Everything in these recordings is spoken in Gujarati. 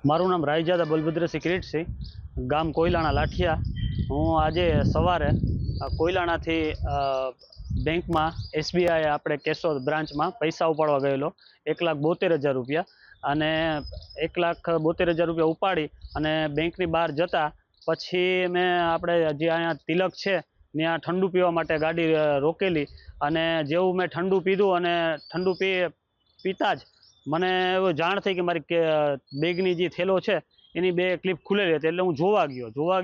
મારું નામ રાયજાદા બલભદ્રસિંહ કિરીટસિંહ, ગામ કોયલાણા લાઠિયા. હું આજે સવારે કોયલાણાથી બેંકમાં એસબીઆઈ આપણે કેશોદ બ્રાન્ચમાં પૈસા ઉપાડવા ગયેલો 1,72,000 રૂપિયા. અને 1,72,000 રૂપિયા ઉપાડી અને બેંકની બહાર જતા પછી મેં આપણે જે અહીંયા તિલક છે ત્યાં ઠંડુ પીવા માટે ગાડી રોકેલી. અને જેવું મેં ઠંડુ પીધું અને ઠંડુ પીતા જ મને એવું જાણ થઈ કે મારી બેગની જે થેલો છે એની બે ક્લિપ ખુલેલી હતી. એટલે હું જોવા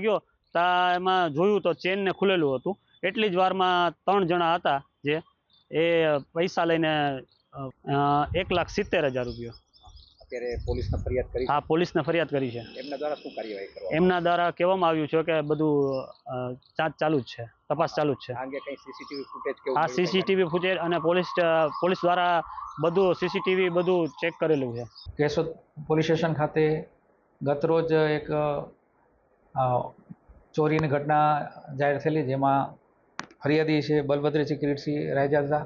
ગયો તા એમાં જોયું તો ચેનને ખુલેલું હતું. એટલી જ વારમાં 3 જણા હતા જે એ પૈસા લઈને 1,70,000 રૂપિયા. અત્યારે પોલીસને ફરિયાદ કરી? હા, પોલીસને ફરિયાદ કરી છે. એમના દ્વારા શું કાર્યવાહી કરવામાં? એમના દ્વારા કહેવામાં આવ્યું છે કે બધું જાંચ ચાલુ જ છે, તપાસ ચાલુ જ છે. આ અંગે કઈ સીસીટીવી ફૂટેજ કે? હા, સીસીટીવી ફૂટેજ અને પોલીસ દ્વારા બધું સીસીટીવી બધું ચેક કરેલું છે. કેશોદ પોલીસ સ્ટેશન ખાતે ગતરોજ એક ચોરીની ઘટના જાહેર થયેલી, જેમાં ફરિયાદી છે બલભદ્રસિંહ કિરીટસિંહ રાયજાદા,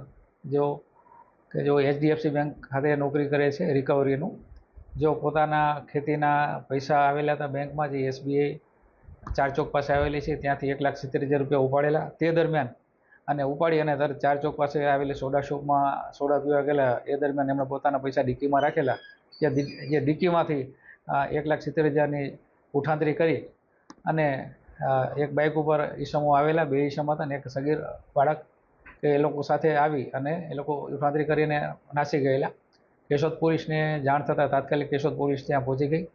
જો એચડીએફસી બેંક ખાતે નોકરી કરે છે રિકવરીનું. જો પોતાના ખેતીના પૈસા આવેલા હતા બેંકમાં, જે એસબીઆઈ 4 ચોક પાસે આવેલી છે ત્યાંથી 1,70,000 રૂપિયા ઉપાડેલા. તે દરમિયાન અને ઉપાડી અને તરત 4 ચોક પાસે આવેલી સોડા શોપમાં સોડા પીવા ગયેલા. એ દરમિયાન એમણે પોતાના પૈસા ડિક્કીમાં રાખેલા. જે ડિક્કીમાંથી 1,70,000ની ઉઠાંતરી કરી અને એક બાઇક ઉપર ઈસમો આવેલા, 2 ઈસમ હતા ને એક સગીર બાળક, એ લોકો સાથે આવી અને એ લોકો ઉઠાંતરી કરીને નાસી ગયેલા. કેશોદ પોલીસને જાણ થતાં તાત્કાલિક કેશોદ પોલીસ ત્યાં પહોંચી ગઈ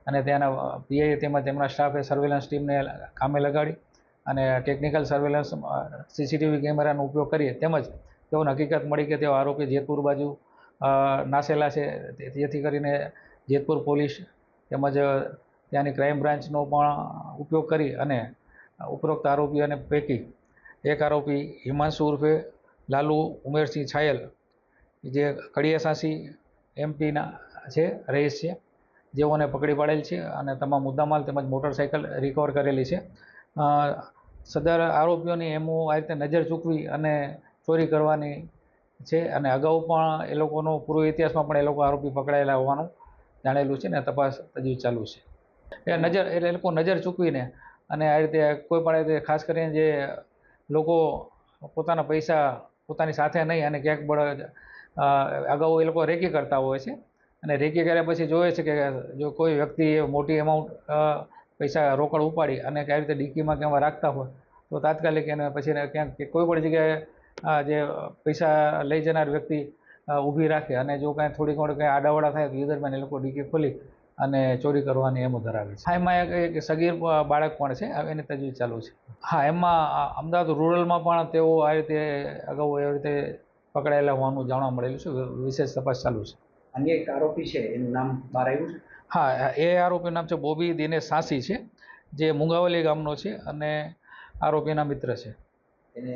અને ત્યાંના પીઆઈ તેમજ તેમના સ્ટાફે સર્વેલન્સ ટીમને કામે લગાડી અને ટેકનિકલ સર્વેલન્સ સીસીટીવી કેમેરાનો ઉપયોગ કરીએ. તેમજ તેઓને હકીકત મળી કે તેઓ આરોપી જેતપુર બાજુ નાસેલા છે. જેથી કરીને જેતપુર પોલીસ તેમજ ત્યાંની ક્રાઇમ બ્રાન્ચનો પણ ઉપયોગ કરી અને ઉપરોક્ત આરોપીઓને પૈકી એક આરોપી હિમાંશુ ઉર્ફે લાલુ ઉમેરસિંહ છાયલ, જે કડિયાસાસી એમપીના છે, રહીશ છે, જેઓને પકડી પાડેલ છે અને તમામ મુદ્દામાલ તેમજ મોટરસાઇકલ રિકવર કરેલી છે. સદર આરોપીઓની એમો આ રીતે નજર ચૂકવી અને ચોરી કરવાની છે અને અગાઉ પણ એ લોકોનો પૂર્વ ઇતિહાસમાં પણ એ લોકો આરોપી પકડાયેલા હોવાનું જાણેલું છે ને તપાસ હજુ ચાલુ છે. એ લોકો નજર ચૂકવીને અને આ રીતે કોઈ પણ રીતે ખાસ કરીને જે લોકો પોતાના પૈસા પોતાની સાથે નહીં અને ક્યાંક અગાઉ એ લોકો રેકી કરતા હોય છે અને રેકી કર્યા પછી જોવે છે કે જો કોઈ વ્યક્તિ મોટી અમાઉન્ટ પૈસા રોકડ ઉપાડી અને કઈ રીતે ડિક્કીમાં કે એમાં રાખતા હોય તો તાત્કાલિક એને પછી ક્યાંક કોઈ પણ જગ્યાએ જે પૈસા લઈ જનાર વ્યક્તિ ઊભી રાખે અને જો કાંઈ થોડી ઘણી કંઈ આડાવડા થાય તો એ દરમિયાન એ લોકો ડિક્કી ખોલી અને ચોરી કરવાની એમ ધરાવે છે. હા, એમાં એક સગીર બાળક પણ છે, એની તજવીજ ચાલુ છે. હા, એમાં અમદાવાદ રૂરલમાં પણ તેઓ આ રીતે અગાઉ એવી રીતે પકડાયેલા હોવાનું જાણવા મળેલું છે. વિશેષ તપાસ ચાલુ છે. અન્ય એક આરોપી છે, એનું નામ બહાર આવ્યું છે? હા, એ આરોપીનું નામ છે બોબી દિનેશ સાંસી છે, જે મુંગાવલી ગામનો છે અને આરોપીના મિત્ર છે. એને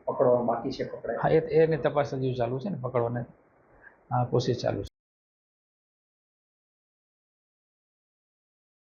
પકડવાનું બાકી છે? પકડાય? હા, એની તપાસ હજુ ચાલુ છે ને, પકડવાની કોશિશ ચાલુ છે.